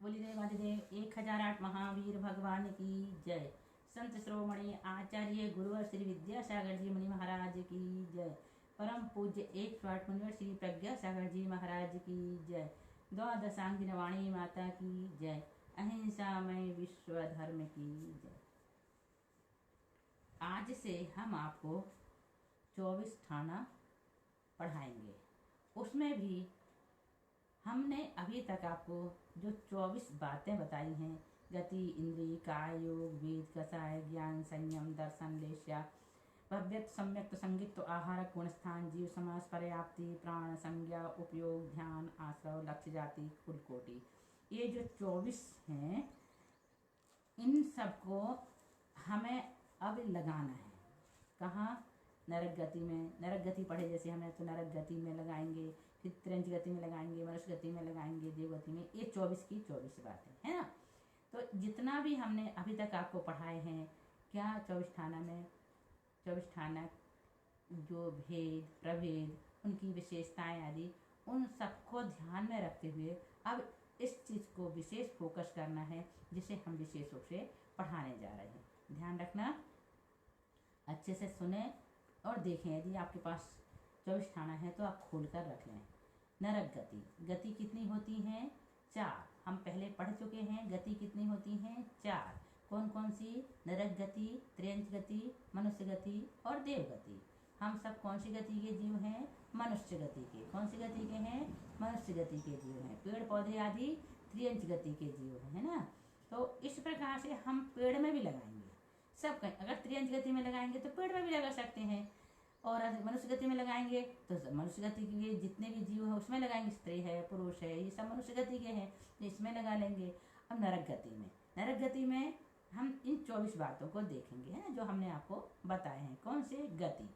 बोली देवादिदेव 1008 महावीर भगवान की जय। संत श्रोमणी आचार्य गुरुवर श्री विद्यासागर जी मुनि महाराज की जय। परम पूज्य 108 मुनिवर श्री प्रज्ञा सागर जी महाराज की जय। द्वादशांगिन वाणी माता की जय। अहिंसामय विश्व धर्म की जय। आज से हम आपको 24 ठाना पढ़ाएंगे। उसमें भी हमने अभी तक आपको जो 24 बातें बताई हैं, गति, इंद्रिय, काय, योग, वेद, कषाय, ज्ञान, संयम, दर्शन, लेस्या, भव्यत, सम्यक्त, संगित, आहार, गुणस्थान, जीव समास, पर्याप्ति, प्राण, संज्ञा, उपयोग, ध्यान, आश्रव, लक्ष्य, जाति, कुल, कोटि, ये जो 24 हैं, इन सबको हमें अब लगाना है। कहाँ? नरक गति में। नरक गति पढ़े जैसे हमें, तो नरक गति में लगाएंगे, फिर त्रिंच गति में लगाएंगे, मनुष्य गति में लगाएंगे, देव गति में। ये 24 की 24 बातें है ना। तो जितना भी हमने अभी तक आपको पढ़ाए हैं, क्या 24 ठाना में 24 ठाना जो भेद, प्रभेद, उनकी विशेषताएं आदि, उन सबको ध्यान में रखते हुए अब इस चीज़ को विशेष फोकस करना है, जिसे हम विशेष रूप से पढ़ाने जा रहे हैं। ध्यान रखना, अच्छे से सुने और देखें। यदि आपके पास 24 ठाना है तो आप खोल कर रख लें। नरक गति, गति कितनी होती हैं? 4। हम पहले पढ़ चुके हैं। गति कितनी होती हैं? 4। कौन कौन सी? नरक गति, त्रियंच गति, मनुष्य गति और देव गति। हम सब कौन सी गति के जीव हैं? मनुष्य गति के। कौन सी गति के हैं? मनुष्य गति के जीव हैं। पेड़ पौधे आदि त्रियंच गति के जीव हैं, है ना। तो इस प्रकार से हम पेड़ में भी लगाएंगे सब कहीं। अगर त्रियंच गति में लगाएंगे तो पेड़ में भी लगा सकते हैं, और मनुष्य गति में लगाएंगे तो मनुष्य गति के जितने भी जीव हैं उसमें लगाएंगे। स्त्री है, पुरुष है, ये सब मनुष्य गति के हैं, इसमें लगा लेंगे। अब नरक गति में, नरक गति में हम इन 24 बातों को देखेंगे, है ना, जो हमने आपको बताए हैं। कौन से? गति।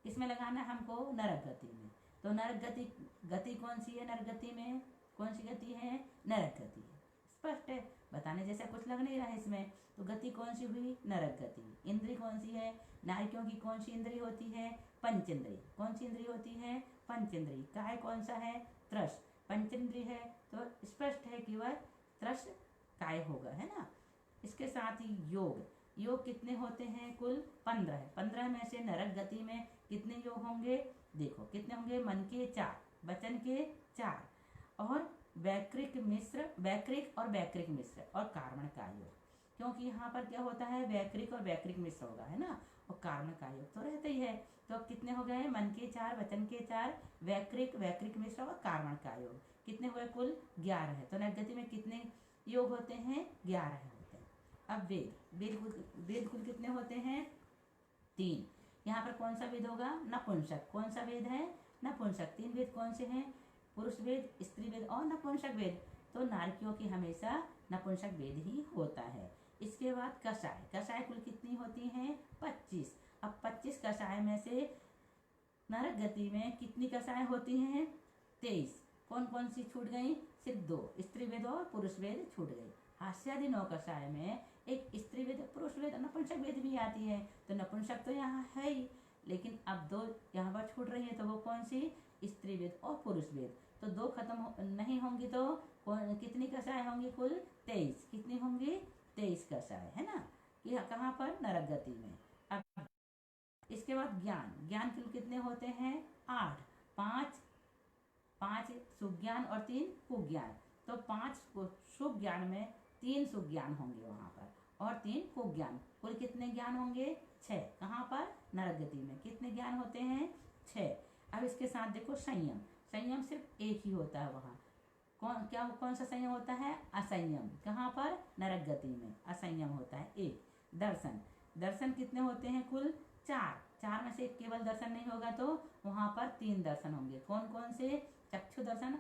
किसमें लगाना हमको? नरक गति में। तो नरक गति, गति कौन सी है? नरक गति में कौन सी गति है? नरक गति है। स्पष्ट है, बताने जैसा कुछ लग नहीं रहा है इसमें। तो गति कौन सी हुई? नरक गति। इंद्रिय कौन सी है? नायकों की कौन सी इंद्रिय होती है? पंचेंद्रिय। कौन सी इंद्रिय होती है? पंचेंद्रिय। काय कौन सा है? त्रस। पंचेंद्रिय है तो स्पष्ट है कि वह त्रस काय होगा, है ना। इसके साथ ही योग, योग कितने होते हैं? कुल 15 है। 15 में से नरक गति में कितने योग होंगे? देखो कितने होंगे? मन के 4, वचन के 4, और वैकृक मिश्र, वैकृक और वैकृक मिश्र और कार्मण का योग। क्योंकि यहाँ पर क्या होता है? वैकृक और वैकृक मिश्र होगा, है ना, और कार्मण का योग तो रहता ही है। तो अब कितने हो गए? मन के 4, वचन के 4, वैकृक, वैकृक मिश्र और कार्मण का योग। कितने हुए? कुल 11 है। तो नरक गति में कितने योग होते हैं? 11 होते हैं। अब वेद, वेद कुल कितने होते हैं? 3। यहाँ पर कौन सा वेद होगा? नपुंसक। कौन सा वेद है? नपुंसक। 3 वेद कौन से हैं? पुरुष वेद, स्त्री वेद और नपुंसक वेद। तो नारकियों की हमेशा नपुंसक वेद ही होता है। इसके बाद कषाय, कषाय कुल कितनी होती हैं? 25। अब 25 कषाय में से नरक गति में कितनी कषाय होती हैं? 23। कौन कौन सी छूट गई? सिर्फ 2, स्त्री वेद और पुरुष वेद छूट गई। हास्यादि 9 कषाय में एक स्त्री वेद, पुरुष वेद, नपुंसक वेद भी आती है। तो नपुंसक तो यहाँ है ही, लेकिन अब 2 यहाँ पर छूट रही है। तो वो कौन सी? स्त्री वेद और पुरुष वेद। तो 2 खत्म नहीं होंगी तो कितनी कषाय होंगी? कुल 23। कितनी होंगी? 23 कषाय, है ना। कि कहाँ पर? नरक गति में। अब इसके बाद ज्ञान, ज्ञान कुल कितने होते हैं? 8। 5 सुज्ञान और 3 कुज्ञान। तो 5 शुभ ज्ञान में 3 सुज्ञान होंगे वहां पर, और 3 कुज्ञान। कुल कितने ज्ञान होंगे? 6। कहाँ पर? नरक गति में। कितने ज्ञान होते हैं? 6। अब इसके साथ देखो संयम, संयम सिर्फ एक ही होता है वहां। कौन सा संयम होता है? असंयम। कहाँ पर? नरक गति में असंयम होता है 1। दर्शन, दर्शन कितने होते हैं? कुल 4। 4 में से केवल दर्शन नहीं होगा तो वहां पर 3 दर्शन होंगे। कौन कौन से? चक्षु दर्शन,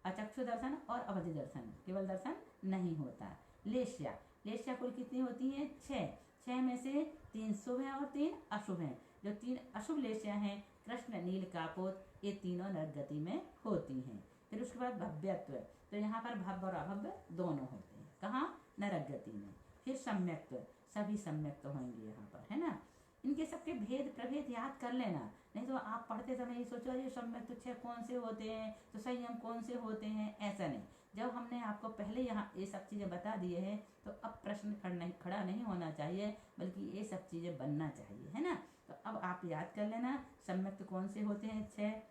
अचक्षु दर्शन और अवधि दर्शन। केवल दर्शन नहीं होता। लेस्या, लेस्या कुल कितनी होती है? 6। 6 में से 3 शुभ हैं और 3 अशुभ हैं। जो 3 अशुभ लेस्या हैं, कृष्ण, नील, कापोत, ये तीनों नरक गति में होती हैं। फिर उसके बाद भव्यत्व, तो यहाँ पर भव्य और अभव्य दोनों होते हैं। कहाँ? नरक गति में। फिर सम्यक्त्व, सभी सम्यक्त होंगे यहाँ पर, है ना। इनके सबके भेद प्रभेद याद कर लेना, नहीं तो आप पढ़ते समय ये सोचो अरे सम्यक्त 6 कौन से होते हैं, तो संयम कौन से होते हैं, ऐसा नहीं। जब हमने आपको पहले यहाँ ये सब चीज़ें बता दिए हैं तो अब प्रश्न खड़ा नहीं होना चाहिए, बल्कि ये सब चीज़ें बनना चाहिए, है ना। तो अब आप याद कर लेना सम्यक्त कौन से होते हैं 6,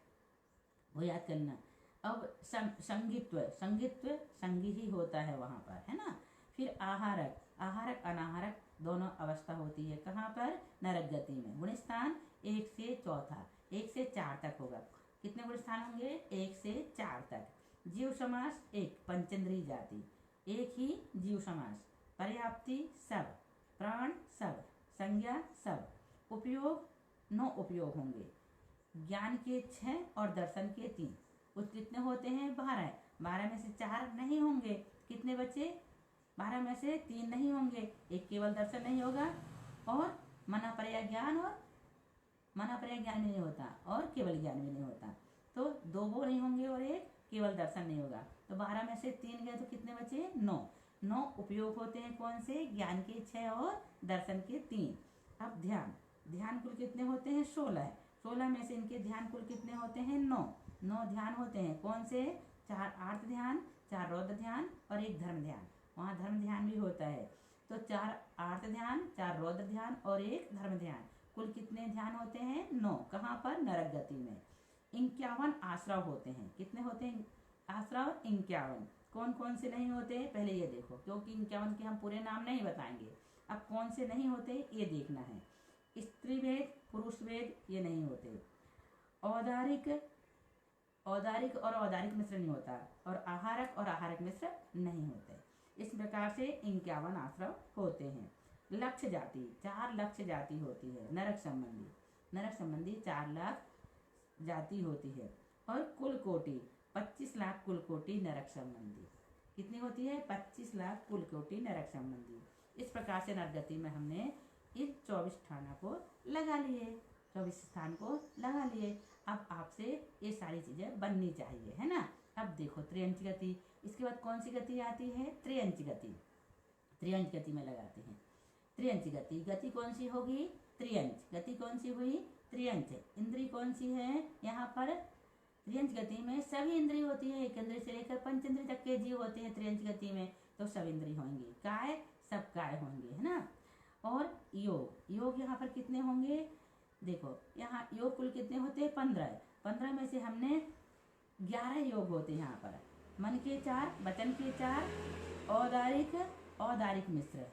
वो याद करना। अब संगित्व, संगित्व संगी ही होता है वहाँ पर, है ना। फिर आहारक, आहारक अनाहारक दोनों अवस्था होती है। कहाँ पर? नरक गति में। गुण स्थान 1 से 4, 1 से 4 तक होगा। कितने गुण स्थान होंगे? 1 से 4 तक। जीव समास 1, पंचेंद्रीय जाति 1 ही जीव समास। पर्याप्ति सब, प्राण सब, संज्ञा सब। उपयोग 9 उपयोग होंगे। ज्ञान के 6 और दर्शन के 3। कुछ कितने होते हैं? 12। 12 में से 4 नहीं होंगे, कितने बचे? 12 में से 3 नहीं होंगे, एक केवल दर्शन नहीं होगा और मना पर्याय ज्ञान, और मना पर्याय ज्ञान भी नहीं होता और केवल ज्ञान भी नहीं होता। तो 2 वो नहीं होंगे और एक केवल दर्शन नहीं होगा। तो 12 में से 3 गए तो कितने बचे? 9। 9 उपयोग होते हैं कौन से? ज्ञान के 6 और दर्शन के 3। अब ध्यान, ध्यान कुल कितने होते हैं? 16। 16 में से इनके ध्यान कुल कितने होते हैं? 9। 9 ध्यान होते हैं कौन से? 4 आर्त ध्यान, 4 रौद्र ध्यान और 1 धर्म ध्यान। वहाँ धर्म ध्यान भी होता है। तो 4 आर्त ध्यान, 4 रौद्र ध्यान और 1 धर्म ध्यान। कुल कितने ध्यान होते हैं? 9। कहाँ पर? नरक गति में। 51 आश्रव होते हैं। कितने होते हैं आश्रव? 51। कौन कौन से नहीं होते पहले ये देखो, क्योंकि 51 के हम पूरे नाम नहीं बताएंगे। अब कौन से नहीं होते ये देखना है। स्त्री वेद, पुरुष वेद ये नहीं होते। औदारिक, औदारिक और औदारिक मिश्र नहीं होता, और आहारक और आहारक मिश्र नहीं होते। इस प्रकार से 51 आश्रव होते हैं। लक्ष्य जाति, 4 लक्ष्य जाति होती है। नरक संबंधी, नरक संबंधी 4 लाख जाति होती है। और कुल कोटि 25 लाख कुल कोटि नरक संबंधी। कितनी होती है? 25 लाख कुल कोटि नरक संबंधी। इस प्रकार से नरक गति में हमने इन 24 स्थानों को लगा लिए, 24 स्थान को लगा लिए। अब आपसे ये सारी चीजें बननी चाहिए, है ना। अब देखो त्रियंच गति, इसके बाद कौन सी गति आती है? त्रियंच गति। त्रियंच गति में लगाते हैं। त्रियंच गति, गति कौन सी होगी? त्रियंच। गति कौन सी हुई? त्रियंच। इंद्री कौन सी है यहाँ पर? त्रियंच गति में सभी इंद्रिय होती है, एक इंद्रिय से लेकर 5 इंद्रिय तक के जीव होते हैं त्रियंच गति में। तो सब इंद्रिय होंगे, काय सब काय होंगे, है ना। और योग, योग यहाँ पर कितने होंगे? देखो यहाँ योग कुल कितने होते हैं? 15। 15 में से हमने 11 योग होते हैं यहाँ पर। मन के 4, वचन के 4, औदारिक, औदारिक मिश्र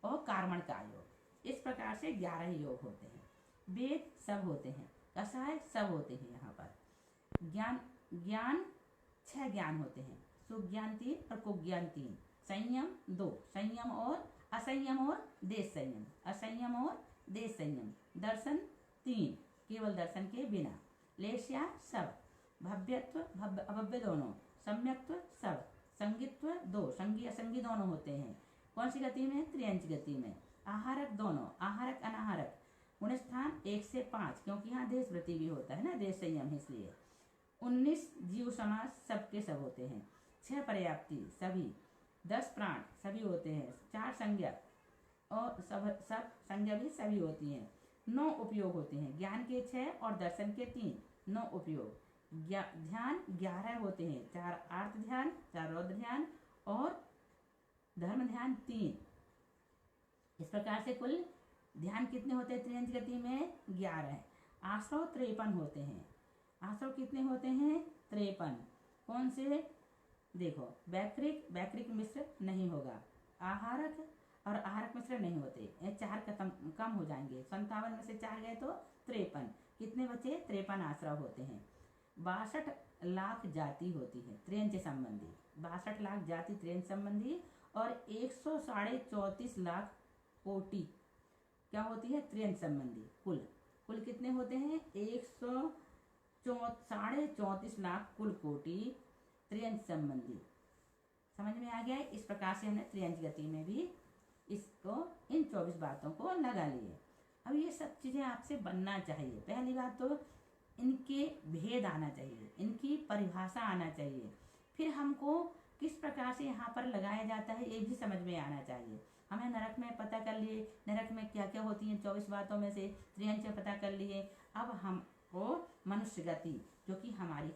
और कार्मण का योग। इस प्रकार से 11 योग होते हैं। वेद सब होते हैं, कषाय सब होते हैं यहाँ पर। ज्ञान, ज्ञान 6 ज्ञान होते हैं। सुज्ञान 3 और कुज्ञान 3। संयम 2, संयम और असंयम और देश संयम, असंयम और देश संयम। दर्शन 3, केवल दर्शन के बिना। लेश्या सब, भव्यत्व अभव्य दोनों, सम्यक्त्व सब, संगित्व 2, संगी असंगी दोनों होते हैं। कौन सी गति में? त्रियंच गति में। आहारक दोनों, आहारक अनाहारक। गुण स्थान 1 से 5, क्योंकि यहाँ देश वृत्ति भी होता है ना, देश संयम इसलिए। 19 जीव समास सबके सब होते हैं। 6 पर्याप्ति सभी, 10 प्राण सभी होते हैं। 4 संज्ञा और सब संज्ञा भी सभी होती हैं। 9 उपयोग होते हैं। ज्ञान के 6 और दर्शन के 3, 9 उपयोग। ध्यान 11 होते हैं। 4 आर्त ध्यान, 4 रौद्र ध्यान और धर्म ध्यान 3। इस प्रकार से कुल ध्यान कितने होते हैं त्रियंच गति में? 11। आश्रव 53 होते हैं। आश्रव कितने होते हैं? 53। कौन से? देखो वैक्रिक, वैक्रिक मिश्र नहीं होगा। आहारक और आहारक मिश्र नहीं होते। ये 4 कम हो जाएंगे। 57 में से 4 गए तो 53। कितने बचे? 53 आश्रव होते हैं। 62 लाख जाति होती है त्रियंच संबंधी। 62 लाख जाति त्रियंच संबंधी और 134 लाख कोटि क्या होती है? त्रियंच संबंधी। कुल कुल कितने होते हैं? 134 लाख कुल कोटि त्रियंच संबंधी। समझ में आ गया है? इस प्रकार से हमने त्रियंच गति में भी इसको इन 24 बातों को लगा लिए। अब ये सब चीजें आपसे बनना चाहिए। पहली बात तो इनके भेद आना चाहिए, इनकी परिभाषा आना चाहिए। फिर हमको किस प्रकार से यहाँ पर लगाया जाता है ये भी समझ में आना चाहिए। हमें नरक में पता कर लिए, नरक में क्या क्या होती हैं 24 बातों में से, त्रियंच में पता कर लिए। अब हमको मनुष्य गति, जो कि हमारी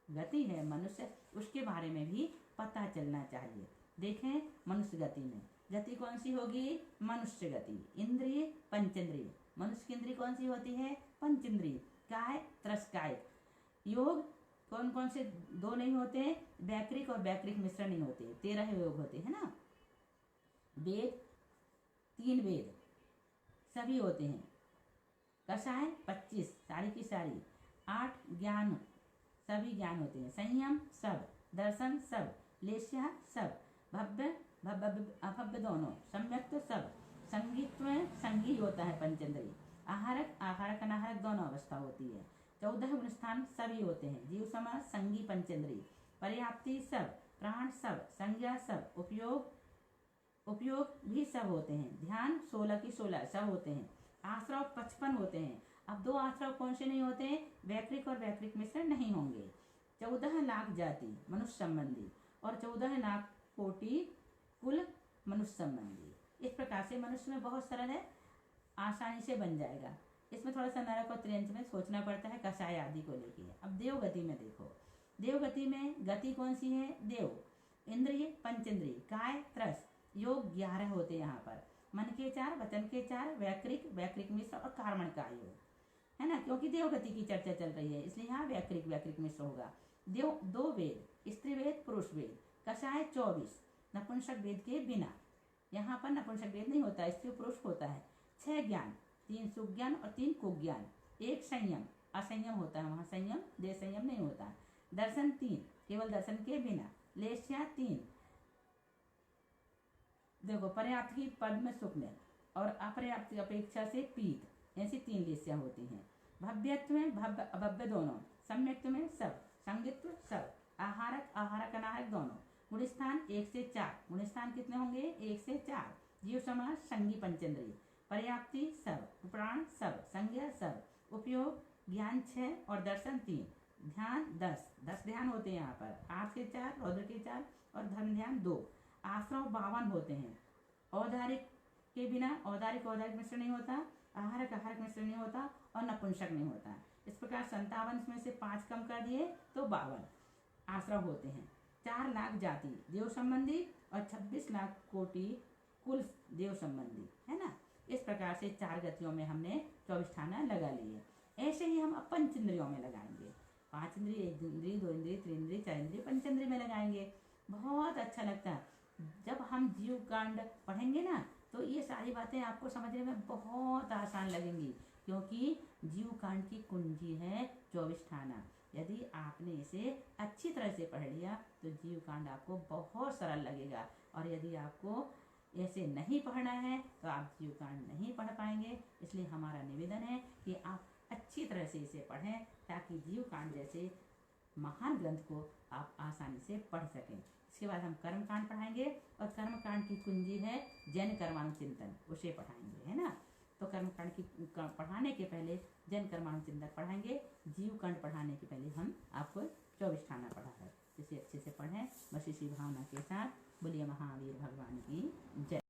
गति है मनुष्य, उसके बारे में भी पता चलना चाहिए। देखें मनुष्य गति में गति कौन सी होगी? मनुष्य गति। इंद्रिय पंचेंद्रिय। मनुष्य की इंद्रिय कौन सी होती है? पंचेंद्रिय। काय त्रस्काय। योग कौन कौन से? दो नहीं होते, वैकृक और वैकृक मिश्र नहीं होते, 13 योग होते हैं ना। वेद 3 वेद सभी होते हैं। कषाय 25 सारी की सारी। 8 ज्ञान सभी ज्ञान होते हैं। संयम सब, दर्शन सब, लेस्या सब, भव्य अभव्य दोनों, सम्यक्त सब। संगीत में संगी होता है पंचेंद्रिय। आहारक आहारक अनाहारक दोनों अवस्था होती है। 14 गुणस्थान सभी होते हैं। जीव समाज संगी पंचेंद्रिय। पर्याप्ति सब, प्राण सब, संज्ञा सब, उपयोग भी सब होते हैं। ध्यान 16 की 16 सब होते हैं। आश्रव 55 होते हैं। अब 2 आश्रव कौन से नहीं होते? वैकृक और वैकृक मिश्र नहीं होंगे। 14 लाख जाति मनुष्य संबंधी और 14 लाख कोटि कुल मनुष्य संबंधी। इस प्रकार से मनुष्य में बहुत सरल है, आसानी से बन जाएगा। इसमें थोड़ा सा नरक और त्रियंच में सोचना पड़ता है, कषाय आदि को लेके। अब देव गति में देखो, देव गति में गति कौन सी है? देव। इंद्रिय पंचेंद्रिय, काय त्रस, योग 11 होते हैं यहाँ पर। मन के 4, वचन के 4, वैकृक वैकृक मिश्र और कार्मण का योग, है ना। क्योंकि देव गति की चर्चा चल रही है इसलिए यहाँ वैकृक वैकृक मिश्र होगा। देव 2 वेद, स्त्री वेद पुरुष वेद। कषाय 24 नपुंसक वेद के बिना। यहाँ पर नपुंसक वेद नहीं होता, स्त्री पुरुष होता है। 6 ज्ञान, 3 सुज्ञान और 3 कुज्ञान। 1 संयम, असंयम होता है वहाँ संयम, दे संयम नहीं होता। दर्शन 3 केवल दर्शन के बिना। लेस्या 3 देखो, पर्याप्त की पद में शुक्ल और अपर्याप्त की अपेक्षा से पीत, ऐसी 3 लेस्या होती हैं। भव्यत्व में भव्य अभव्य दोनों, सम्यक्त्व में सब, संगित्व सब, आहारक आहारक अनाहारक दोनों। गुणस्थान 1 से 4, गुणस्थान कितने होंगे? 1 से 4। जीव समाज संगी पंचेंद्रिय। पर्याप्ति सब, प्राण सब, संज्ञा सब, उपयोग ज्ञान 6 और दर्शन 3। ध्यान 10 ध्यान होते हैं यहाँ पर। 8 के 4, रौद्र के 4 और धर्म ध्यान 2। आश्रव 52 होते हैं। औदारिक के बिना औदारिक मिश्र नहीं होता, आहारक आहारक मिश्र नहीं होता और नपुंसक नहीं होता। इस प्रकार 57 में से 5 कम कर दिए तो 52 आश्रव होते हैं। 4 लाख जाति देव संबंधी और 26 लाख कोटि कुल देव संबंधी, है ना। इस प्रकार से 4 गतियों में हमने 24 ठाना लगा लिए। ऐसे ही हम अब पंचेंद्रियों में लगाएंगे। 5 इंद्रिय, 1 इंद्रिय, 2 इंद्रिय, 3 इंद्रिय, 4 इंद्रिय, पंचेंद्रिय में लगाएंगे। बहुत अच्छा लगता है जब हम जीव कांड पढ़ेंगे ना, तो ये सारी बातें आपको समझने में बहुत आसान लगेंगी, क्योंकि जीव कांड की कुंजी है 24 ठाना। यदि आपने इसे अच्छी तरह से पढ़ लिया तो जीव कांड आपको बहुत सरल लगेगा। और यदि आपको ऐसे नहीं पढ़ना है तो आप जीव कांड नहीं पढ़ पाएंगे। इसलिए हमारा निवेदन है कि आप अच्छी तरह से इसे पढ़ें, ताकि जीव कांड जैसे महान ग्रंथ को आप आसानी से पढ़ सकें। इसके बाद हम कर्म कांड पढ़ाएंगे और कर्म कांड की कुंजी है जैन कर्मानुचिंतन, उसे पढ़ाएंगे, है ना। तो कर्म कांड की पढ़ाने के पहले जैन कर्मानुचिंतन पढ़ाएंगे। जीव कांड पढ़ाने के पहले हम आपको 24 ठाना पढ़ा है। इसे अच्छे से पढ़ें बस इसी भावना के साथ। बोलिए महावीर भगवान